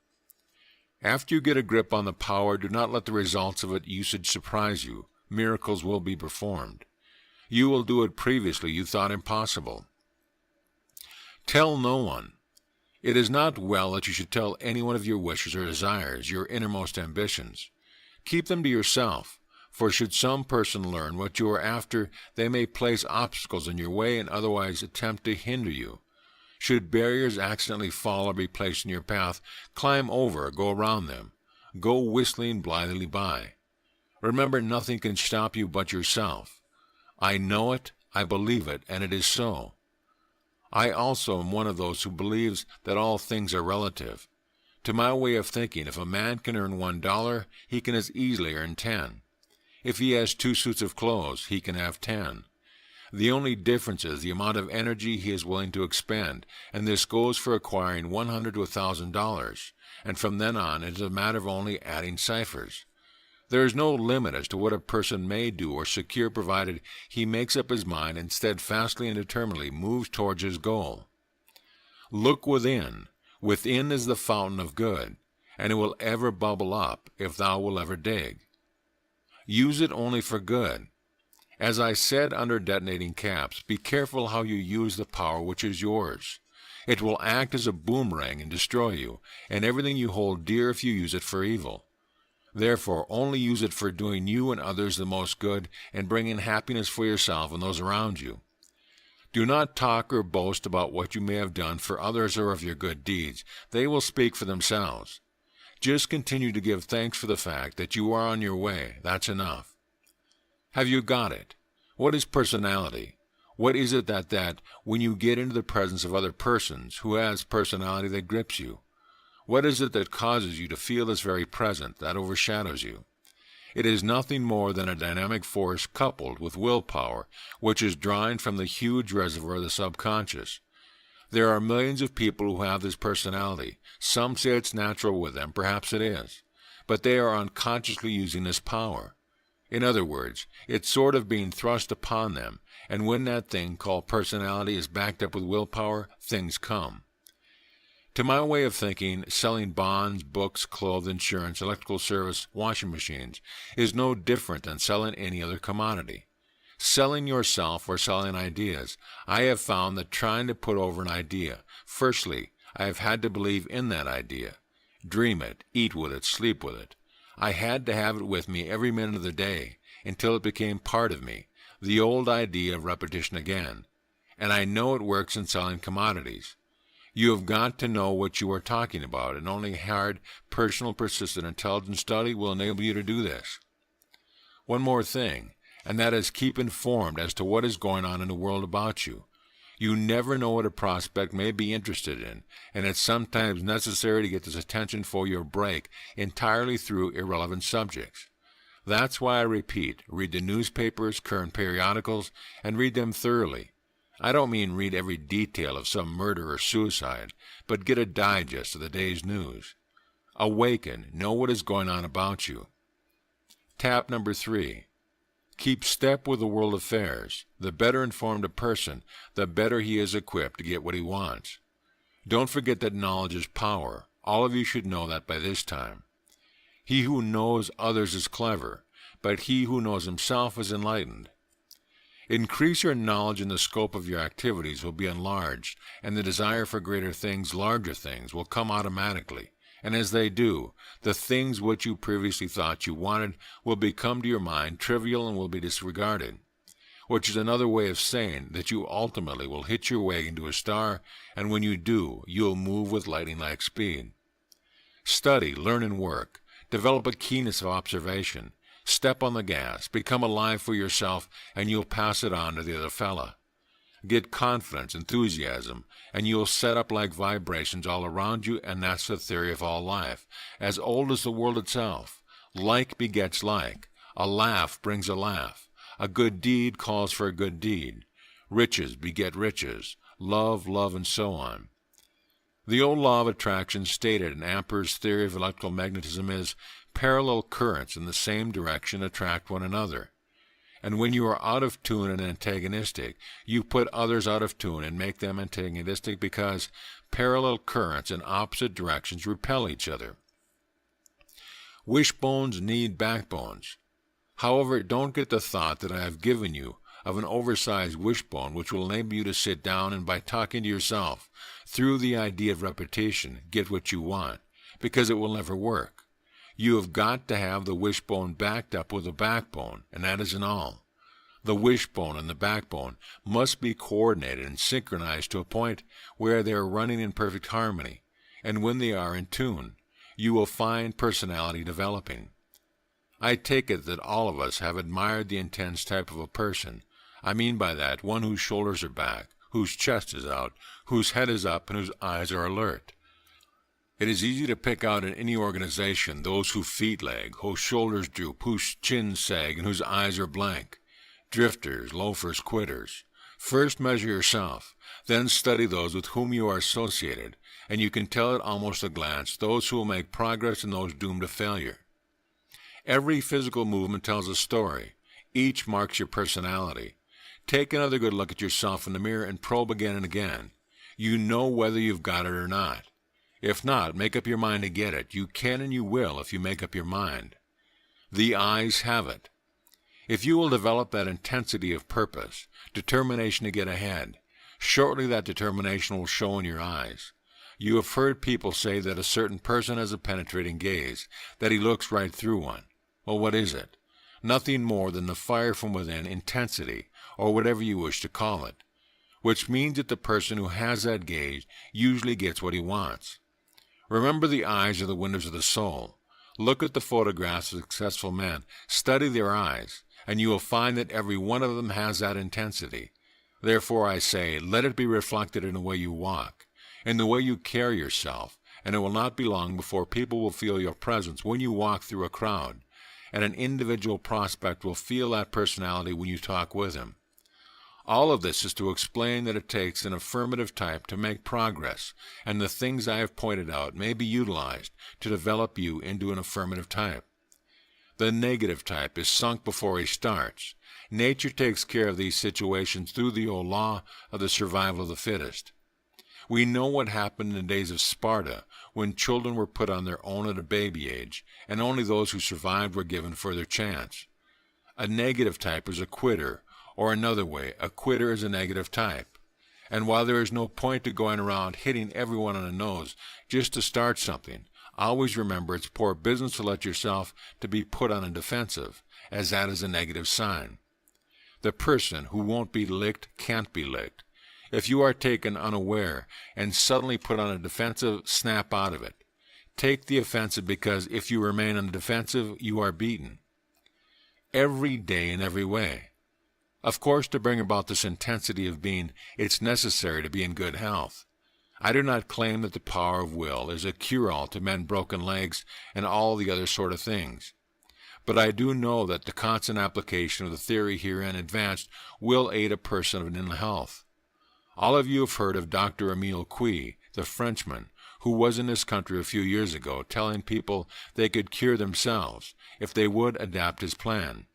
After you get a grip on the power, do not let the results of its usage surprise you. Miracles will be performed. You will do what previously you thought impossible. Tell no one. It is not well that you should tell anyone of your wishes or desires, your innermost ambitions. Keep them to yourself, for should some person learn what you are after, they may place obstacles in your way and otherwise attempt to hinder you. Should barriers accidentally fall or be placed in your path, climb over or go around them. Go whistling blithely by. Remember, nothing can stop you but yourself. I know it, I believe it, and it is so. I also am one of those who believes that all things are relative. To my way of thinking, if a man can earn $1, he can as easily earn 10. If he has 2 suits of clothes, he can have 10. The only difference is the amount of energy he is willing to expend, and this goes for acquiring $100 to $1,000, and from then on it is a matter of only adding ciphers. There is no limit as to what a person may do or secure provided he makes up his mind and steadfastly and determinedly moves towards his goal. Look within. Within is the fountain of good, and it will ever bubble up if thou will ever dig. Use it only for good. As I said under Detonating Caps, be careful how you use the power which is yours. It will act as a boomerang and destroy you, and everything you hold dear if you use it for evil. Therefore, only use it for doing you and others the most good and bringing happiness for yourself and those around you. Do not talk or boast about what you may have done for others or of your good deeds. They will speak for themselves. Just continue to give thanks for the fact that you are on your way. That's enough. Have you got it? What is personality? What is it that when you get into the presence of other persons who has personality that grips you? What is it that causes you to feel this very present that overshadows you? It is nothing more than a dynamic force coupled with willpower, which is drawing from the huge reservoir of the subconscious. There are millions of people who have this personality. Some say it's natural with them, perhaps it is, but they are unconsciously using this power. In other words, it's sort of being thrust upon them, and when that thing called personality is backed up with willpower, things come. To my way of thinking, selling bonds, books, clothes, insurance, electrical service, washing machines is no different than selling any other commodity. Selling yourself or selling ideas, I have found that trying to put over an idea, firstly, I have had to believe in that idea, dream it, eat with it, sleep with it. I had to have it with me every minute of the day until it became part of me, the old idea of repetition again. And I know it works in selling commodities. You have got to know what you are talking about, and only hard, personal, persistent, intelligent study will enable you to do this. One more thing, and that is keep informed as to what is going on in the world about you. You never know what a prospect may be interested in, and it's sometimes necessary to get his attention for your break entirely through irrelevant subjects. That's why I repeat, read the newspapers, current periodicals, and read them thoroughly. I don't mean read every detail of some murder or suicide, but get a digest of the day's news. Awaken, know what is going on about you. Tap number 3. Keep step with the world affairs. The better informed a person, the better he is equipped to get what he wants. Don't forget that knowledge is power. All of you should know that by this time. He who knows others is clever, but he who knows himself is enlightened. Increase your knowledge and the scope of your activities will be enlarged, and the desire for greater things, larger things, will come automatically. And as they do, the things which you previously thought you wanted will become to your mind trivial and will be disregarded, which is another way of saying that you ultimately will hit your way into a star, and when you do, you'll move with lightning-like speed. Study, learn, and work. Develop a keenness of observation. Step on the gas, become alive for yourself, and you'll pass it on to the other fella. Get confidence, enthusiasm, and you'll set up like vibrations all around you, and that's the theory of all life, as old as the world itself. Like begets like. A laugh brings a laugh. A good deed calls for a good deed. Riches beget riches. Love, and so on. The old law of attraction stated in Ampere's theory of electrical magnetism is, parallel currents in the same direction attract one another. And when you are out of tune and antagonistic, you put others out of tune and make them antagonistic because parallel currents in opposite directions repel each other. Wishbones need backbones. However, don't get the thought that I have given you of an oversized wishbone which will enable you to sit down and by talking to yourself, through the idea of repetition, get what you want, because it will never work. You have got to have the wishbone backed up with a backbone, and that isn't all. The wishbone and the backbone must be coordinated and synchronized to a point where they are running in perfect harmony, and when they are in tune, you will find personality developing. I take it that all of us have admired the intense type of a person. I mean by that one whose shoulders are back, whose chest is out, whose head is up, and whose eyes are alert. It is easy to pick out in any organization those whose feet lag, whose shoulders droop, whose chins sag, and whose eyes are blank. drifters, loafers, quitters. First measure yourself, then study those with whom you are associated, and you can tell at almost a glance those who will make progress and those doomed to failure. Every physical movement tells a story. Each marks your personality. Take another good look at yourself in the mirror and probe again and again. You know whether you've got it or not. If not, make up your mind to get it. You can and you will if you make up your mind. The eyes have it. If you will develop that intensity of purpose, determination to get ahead, shortly that determination will show in your eyes. You have heard people say that a certain person has a penetrating gaze, that he looks right through one. Well, what is it? Nothing more than the fire from within, intensity, or whatever you wish to call it, which means that the person who has that gaze usually gets what he wants. Remember, the eyes are the windows of the soul. Look at the photographs of successful men, study their eyes, and you will find that every one of them has that intensity. Therefore I say, let it be reflected in the way you walk, in the way you carry yourself, and it will not be long before people will feel your presence when you walk through a crowd, and an individual prospect will feel that personality when you talk with him. All of this is to explain that it takes an affirmative type to make progress, and the things I have pointed out may be utilized to develop you into an affirmative type. The negative type is sunk before he starts. Nature takes care of these situations through the old law of the survival of the fittest. We know what happened in the days of Sparta, when children were put on their own at a baby age, and only those who survived were given further chance. A negative type is a quitter, or another way, a quitter is a negative type. And while there is no point to going around hitting everyone on the nose just to start something, always remember it's poor business to let yourself to be put on a defensive, as that is a negative sign. The person who won't be licked can't be licked. If you are taken unaware and suddenly put on a defensive, snap out of it. Take the offensive, because if you remain on the defensive, you are beaten. Every day in every way. Of course, to bring about this intensity of being, it's necessary to be in good health. I do not claim that the power of will is a cure-all to mend broken legs and all the other sort of things. But I do know that the constant application of the theory herein advanced will aid a person in ill health. All of you have heard of Dr. Emile Coué, the Frenchman, who was in this country a few years ago telling people they could cure themselves if they would adapt his plan.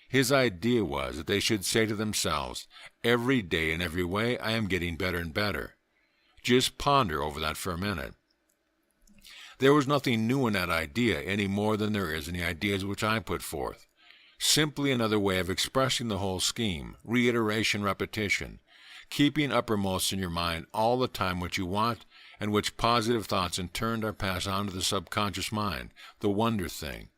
His idea was that they should say to themselves, every day in every way I am getting better and better. Just ponder over that for a minute. There was nothing new in that idea any more than there is in the ideas which I put forth. Simply another way of expressing the whole scheme, reiteration, repetition, keeping uppermost in your mind all the time what you want, and which positive thoughts in turn are passed on to the subconscious mind, the wonder thing.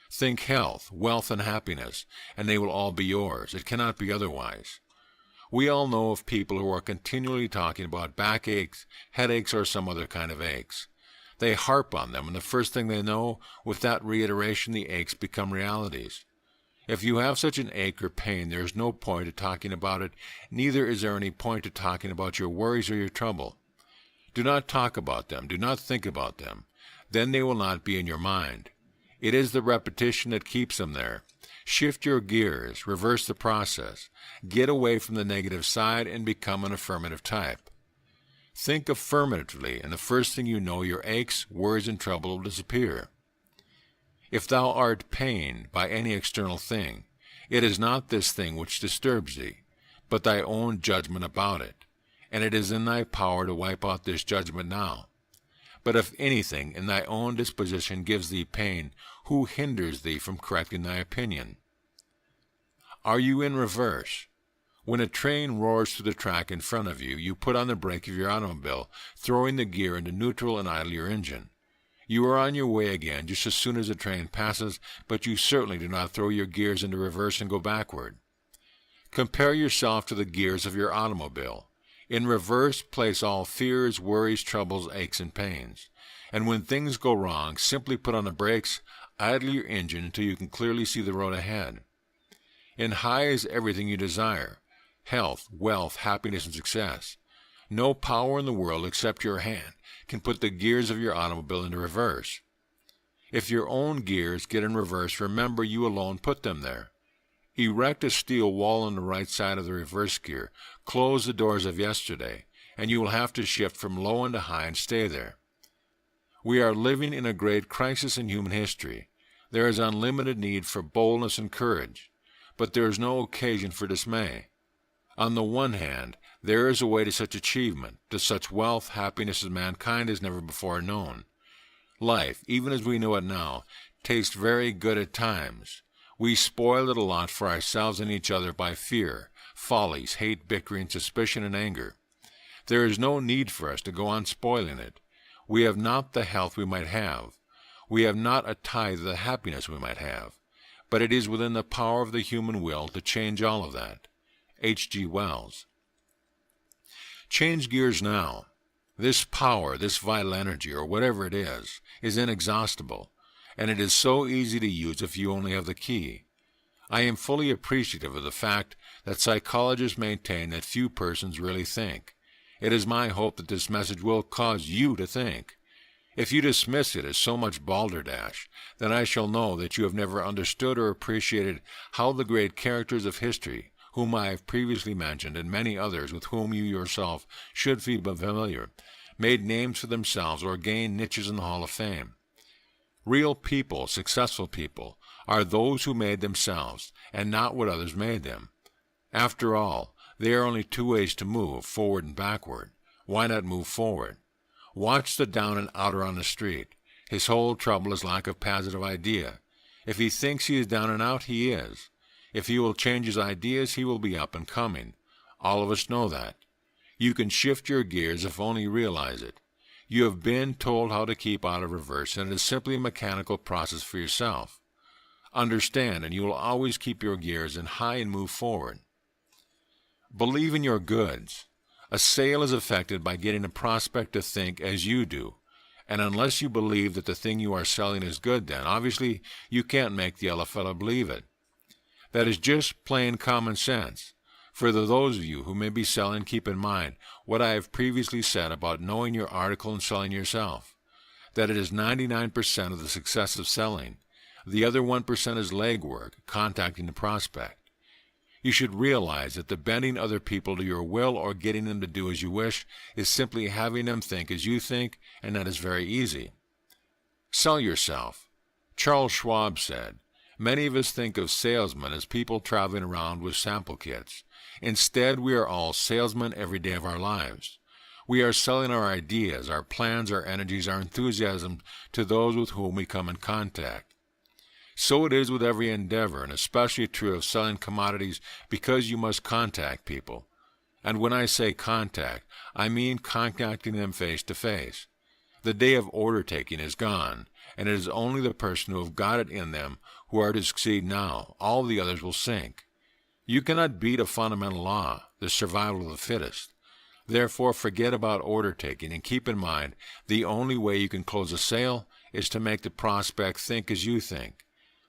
Think health, wealth, and happiness, and they will all be yours. It cannot be otherwise. We all know of people who are continually talking about backaches, headaches, or some other kind of aches. They harp on them, and the first thing they know, with that reiteration, the aches become realities. If you have such an ache or pain, there is no point to talking about it, neither is there any point to talking about your worries or your trouble. Do not talk about them, do not think about them. Then they will not be in your mind. It is the repetition that keeps them there. Shift your gears, reverse the process, get away from the negative side, and become an affirmative type. Think affirmatively, and the first thing you know, your aches, worries, and trouble will disappear. If thou art pained by any external thing, it is not this thing which disturbs thee, but thy own judgment about it, and it is in thy power to wipe out this judgment now. But if anything in thy own disposition gives thee pain, who hinders thee from correcting thy opinion? Are you in reverse? When a train roars through the track in front of you, you put on the brake of your automobile, throwing the gear into neutral and idle your engine. You are on your way again just as soon as the train passes, but you certainly do not throw your gears into reverse and go backward. Compare yourself to the gears of your automobile. In reverse, place all fears, worries, troubles, aches, and pains. And when things go wrong, simply put on the brakes, idle your engine until you can clearly see the road ahead. In high is everything you desire: health, wealth, happiness, and success. No power in the world except your hand can put the gears of your automobile into reverse. If your own gears get in reverse, remember you alone put them there. Erect a steel wall on the right side of the reverse gear, close the doors of yesterday, and you will have to shift from low into high and stay there. We are living in a great crisis in human history. There is unlimited need for boldness and courage, but there is no occasion for dismay. On the one hand, there is a way to such achievement, to such wealth, happiness as mankind has never before known. Life, even as we know it now, tastes very good at times. We spoil it a lot for ourselves and each other by fear, follies, hate, bickering, suspicion, and anger. There is no need for us to go on spoiling it. We have not the health we might have. We have not a tithe of the happiness we might have. But it is within the power of the human will to change all of that. H.G. Wells. Change gears now. This power, this vital energy, or whatever it is inexhaustible, and it is so easy to use if you only have the key. I am fully appreciative of the fact that psychologists maintain that few persons really think. It is my hope that this message will cause you to think. If you dismiss it as so much balderdash, then I shall know that you have never understood or appreciated how the great characters of history, whom I have previously mentioned, and many others with whom you yourself should be familiar, made names for themselves or gained niches in the Hall of Fame. Real people, successful people, are those who made themselves, and not what others made them. After all, there are only two ways to move, forward and backward. Why not move forward? Watch the down and outer on the street. His whole trouble is lack of positive idea. If he thinks he is down and out, he is. If he will change his ideas, he will be up and coming. All of us know that. You can shift your gears if only you realize it. You have been told how to keep out of reverse, and it is simply a mechanical process for yourself. Understand, and you will always keep your gears in high and move forward. Believe in your goods. A sale is affected by getting a prospect to think as you do, and unless you believe that the thing you are selling is good, then obviously you can't make the other fellow believe it. That is just plain common sense. For those of you who may be selling, keep in mind what I have previously said about knowing your article and selling yourself, that it is 99% of the success of selling. The other 1% is legwork, contacting the prospect. You should realize that the bending other people to your will or getting them to do as you wish is simply having them think as you think, and that is very easy. Sell yourself. Charles Schwab said, "Many of us think of salesmen as people traveling around with sample kits. Instead, we are all salesmen every day of our lives. We are selling our ideas, our plans, our energies, our enthusiasm to those with whom we come in contact. So it is with every endeavor, and especially true of selling commodities, because you must contact people. And when I say contact, I mean contacting them face to face. The day of order taking is gone, and it is only the person who have got it in them who are to succeed now. All the others will sink. You cannot beat a fundamental law, the survival of the fittest. Therefore, forget about order taking, and keep in mind the only way you can close a sale is to make the prospect think as you think.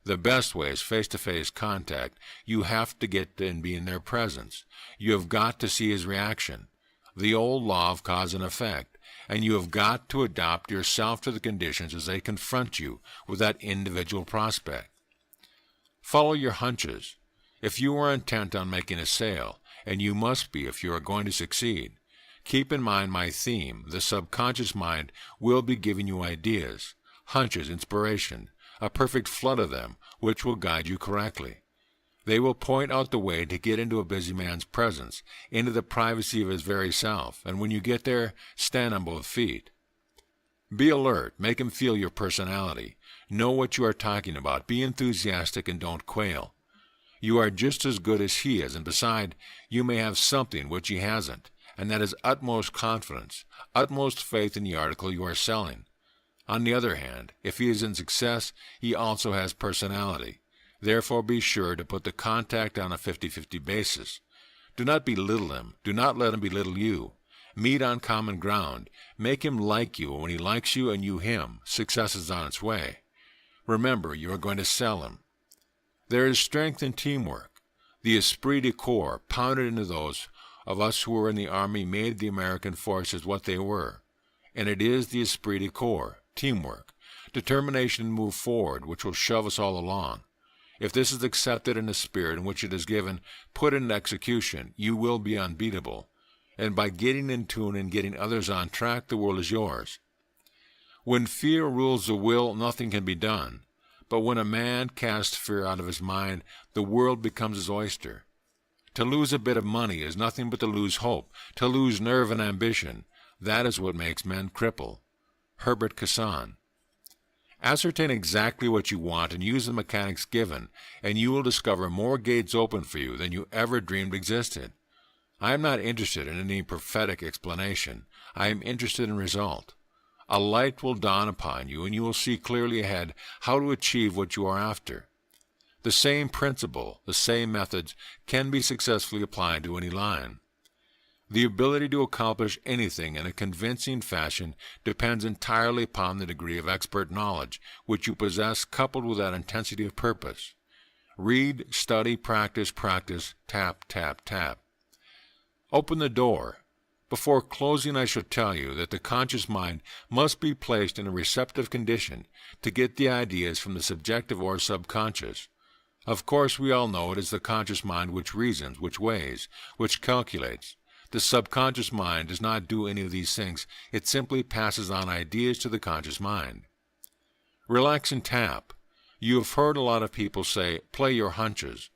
The best way is face-to-face contact. You have to get and be in their presence. You have got to see his reaction. The old law of cause and effect. And you have got to adapt yourself to the conditions as they confront you with that individual prospect. Follow your hunches. If you are intent on making a sale, and you must be if you are going to succeed, keep in mind my theme. The subconscious mind will be giving you ideas, hunches, inspiration, a perfect flood of them, which will guide you correctly. They will point out the way to get into a busy man's presence, into the privacy of his very self, and when you get there, stand on both feet. Be alert, make him feel your personality. Know what you are talking about, be enthusiastic, and don't quail. You are just as good as he is, and beside, you may have something which he hasn't, and that is utmost confidence, utmost faith in the article you are selling. On the other hand, if he is in success, he also has personality. Therefore be sure to put the contact on a 50-50 basis. Do not belittle him. Do not let him belittle you. Meet on common ground. Make him like you, and when he likes you and you him, success is on its way. Remember, you are going to sell him. There is strength in teamwork. The esprit de corps, pounded into those of us who were in the Army, made the American forces what they were. And it is the esprit de corps, teamwork, determination to move forward, which will shove us all along. If this is accepted in the spirit in which it is given, put into execution, you will be unbeatable. And by getting in tune and getting others on track, the world is yours. When fear rules the will, nothing can be done. But when a man casts fear out of his mind, the world becomes his oyster. To lose a bit of money is nothing but to lose hope, to lose nerve and ambition. That is what makes men cripple. Herbert Casson. Ascertain exactly what you want and use the mechanics given, and you will discover more gates open for you than you ever dreamed existed. I am not interested in any prophetic explanation. I am interested in result. A light will dawn upon you, and you will see clearly ahead how to achieve what you are after. The same principle, the same methods, can be successfully applied to any line. The ability to accomplish anything in a convincing fashion depends entirely upon the degree of expert knowledge which you possess, coupled with that intensity of purpose. Read, study, practice, tap, tap, tap. Open the door. Before closing, I shall tell you that the conscious mind must be placed in a receptive condition to get the ideas from the subjective or subconscious. Of course, we all know it is the conscious mind which reasons, which weighs, which calculates. The subconscious mind does not do any of these things. It simply passes on ideas to the conscious mind. Relax and tap. You have heard a lot of people say, play your hunches.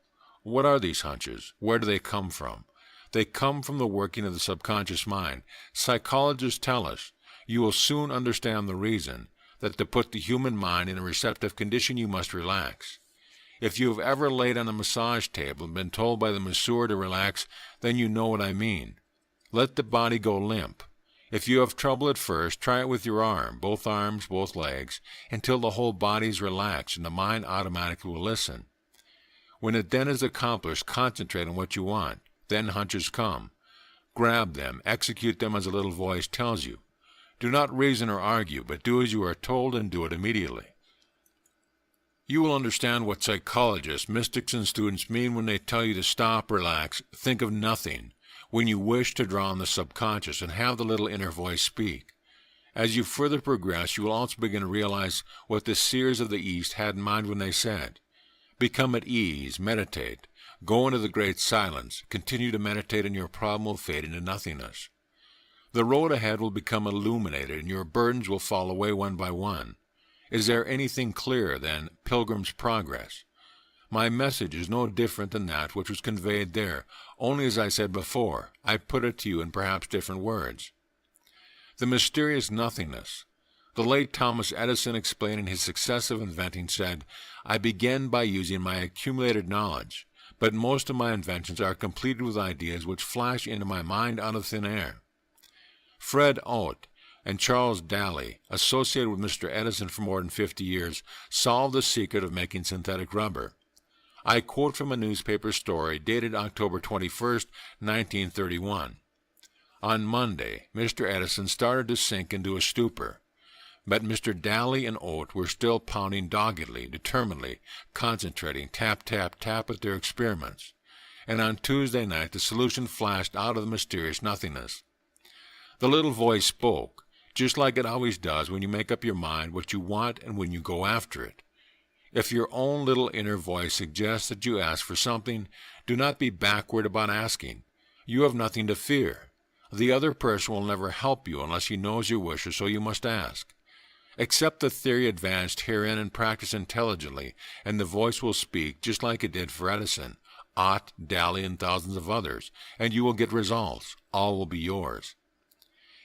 What are these hunches? Where do they come from? They come from the working of the subconscious mind. Psychologists tell us, you will soon understand the reason, that to put the human mind in a receptive condition you must relax. If you have ever laid on a massage table and been told by the masseur to relax, then you know what I mean. Let the body go limp. If you have trouble at first, try it with your arm, both arms, both legs, until the whole body is relaxed and the mind automatically will listen. When it then is accomplished, concentrate on what you want. Then hunches come. Grab them, execute them as a little voice tells you. Do not reason or argue, but do as you are told and do it immediately. You will understand what psychologists, mystics, and students mean when they tell you to stop, relax, think of nothing, when you wish to draw on the subconscious and have the little inner voice speak. As you further progress, you will also begin to realize what the seers of the East had in mind when they said, become at ease, meditate, go into the great silence, continue to meditate, and your problem will fade into nothingness. The road ahead will become illuminated, and your burdens will fall away one by one. Is there anything clearer than Pilgrim's Progress? My message is no different than that which was conveyed there, only as I said before, I put it to you in perhaps different words. The mysterious nothingness. The late Thomas Edison, explaining his success of inventing, said, I began by using my accumulated knowledge, but most of my inventions are completed with ideas which flash into my mind out of thin air. Fred Oat and Charles Daly, associated with Mr. Edison for more than 50 years, solved the secret of making synthetic rubber. I quote from a newspaper story dated October 21st, 1931. On Monday, Mr. Edison started to sink into a stupor, but Mr. Daly and Oat were still pounding doggedly, determinedly, concentrating, tap, tap, tap at their experiments. And on Tuesday night, the solution flashed out of the mysterious nothingness. The little voice spoke, just like it always does when you make up your mind what you want and when you go after it. If your own little inner voice suggests that you ask for something, do not be backward about asking. You have nothing to fear. The other person will never help you unless he knows your wishes, so you must ask. Accept the theory advanced herein and practice intelligently, and the voice will speak just like it did for Edison, Ott, Daly, and thousands of others, and you will get results. All will be yours.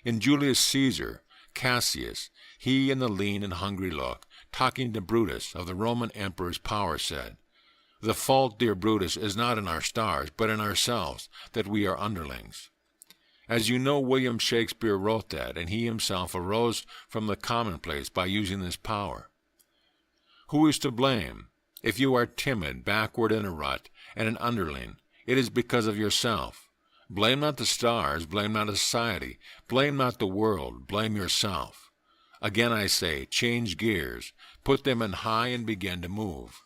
In Julius Caesar, Cassius, he in the lean and hungry look, talking to Brutus of the Roman emperor's power, said, The fault, dear Brutus, is not in our stars, but in ourselves, that we are underlings. As you know, William Shakespeare wrote that, and he himself arose from the commonplace by using this power. Who is to blame? If you are timid, backward in a rut, and an underling, it is because of yourself. Blame not the stars, blame not society, blame not the world, blame yourself. Again I say, change gears, put them in high and begin to move.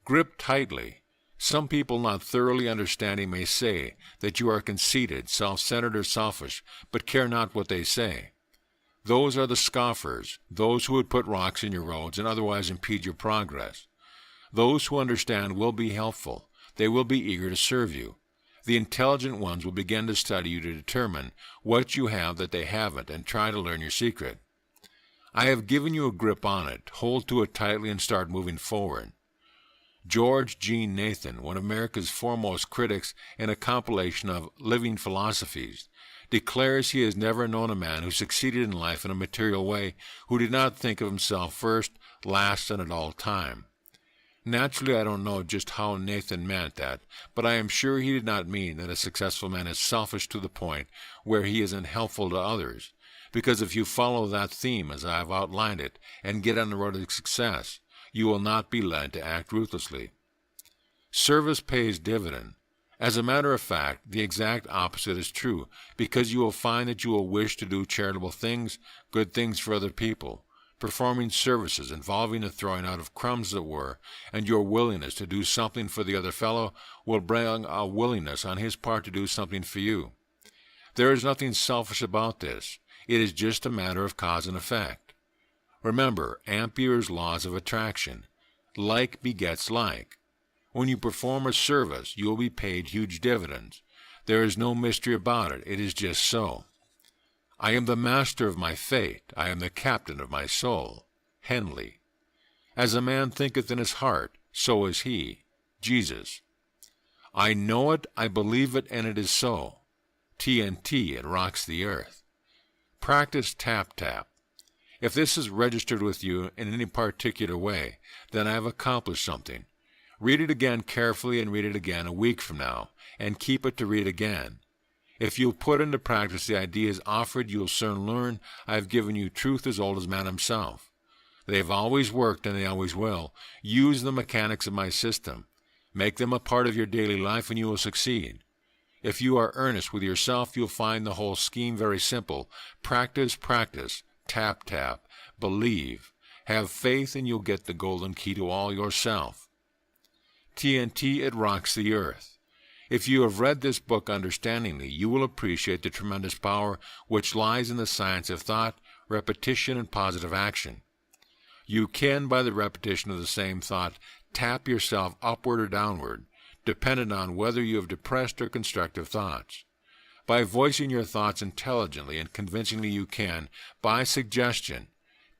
Grip tightly. Some people not thoroughly understanding may say that you are conceited, self-centered, or selfish, but care not what they say. Those are the scoffers, those who would put rocks in your roads and otherwise impede your progress. Those who understand will be helpful. They will be eager to serve you. The intelligent ones will begin to study you to determine what you have that they haven't and try to learn your secret. I have given you a grip on it. Hold to it tightly and start moving forward. George G. Nathan, one of America's foremost critics in a compilation of living philosophies, declares he has never known a man who succeeded in life in a material way who did not think of himself first, last, and at all time. Naturally, I don't know just how Nathan meant that, but I am sure he did not mean that a successful man is selfish to the point where he isn't helpful to others, because if you follow that theme as I have outlined it and get on the road to success, you will not be led to act ruthlessly. Service pays dividend. As a matter of fact, the exact opposite is true, because you will find that you will wish to do charitable things, good things for other people, performing services involving the throwing out of crumbs that were, and your willingness to do something for the other fellow will bring a willingness on his part to do something for you. There is nothing selfish about this. It is just a matter of cause and effect. Remember Ampere's laws of attraction. Like begets like. When you perform a service, you will be paid huge dividends. There is no mystery about it. It is just so. I am the master of my fate. I am the captain of my soul. Henley. As a man thinketh in his heart, so is he. Jesus. I know it, I believe it, and it is so. TNT, it rocks the earth. Practice tap-tap. If this is registered with you in any particular way, then I have accomplished something. Read it again carefully and read it again a week from now, and keep it to read again. If you'll put into practice the ideas offered, you'll soon learn I have given you truth as old as man himself. They have always worked, and they always will. Use the mechanics of my system. Make them a part of your daily life, and you will succeed. If you are earnest with yourself, you'll find the whole scheme very simple. Practice, practice, tap, tap, believe. Have faith, and you'll get the golden key to all yourself. TNT, it rocks the earth. If you have read this book understandingly, you will appreciate the tremendous power which lies in the science of thought, repetition, and positive action. You can, by the repetition of the same thought, tap yourself upward or downward, dependent on whether you have depressed or constructive thoughts. By voicing your thoughts intelligently and convincingly you can, by suggestion,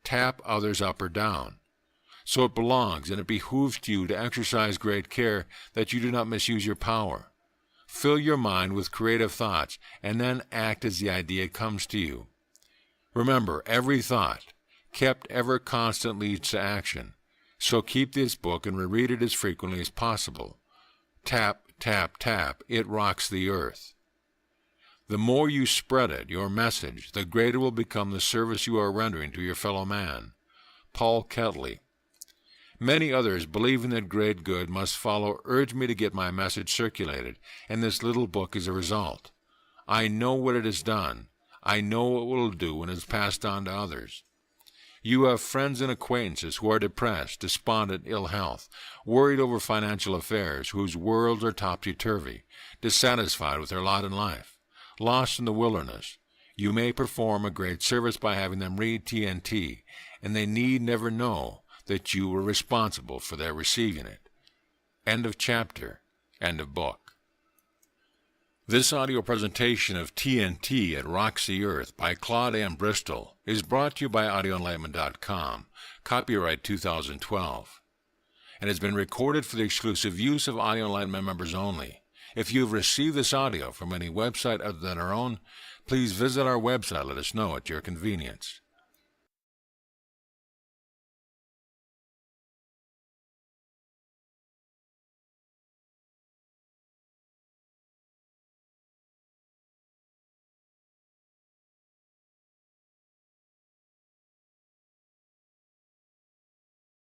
tap others up or down. So it belongs and it behooves to you to exercise great care that you do not misuse your power. Fill your mind with creative thoughts and then act as the idea comes to you. Remember, every thought, kept ever constant, leads to action. So keep this book and reread it as frequently as possible. Tap, tap, tap, it rocks the earth. The more you spread it, your message, the greater will become the service you are rendering to your fellow man. Paul Ketley. Many others, believing that great good must follow, urge me to get my message circulated, and this little book is a result. I know what it has done. I know what it will do when it is passed on to others. You have friends and acquaintances who are depressed, despondent, ill health, worried over financial affairs, whose worlds are topsy-turvy, dissatisfied with their lot in life, lost in the wilderness. You may perform a great service by having them read TNT, and they need never know that you were responsible for their receiving it. End of chapter. End of book. This audio presentation of TNT, It Rocks the Earth by Claude and Bristol is brought to you by Audioenlightenment.com, copyright 2012, and has been recorded for the exclusive use of Audio Enlightenment members only. If you have received this audio from any website other than our own, please visit our website. Let us know at your convenience.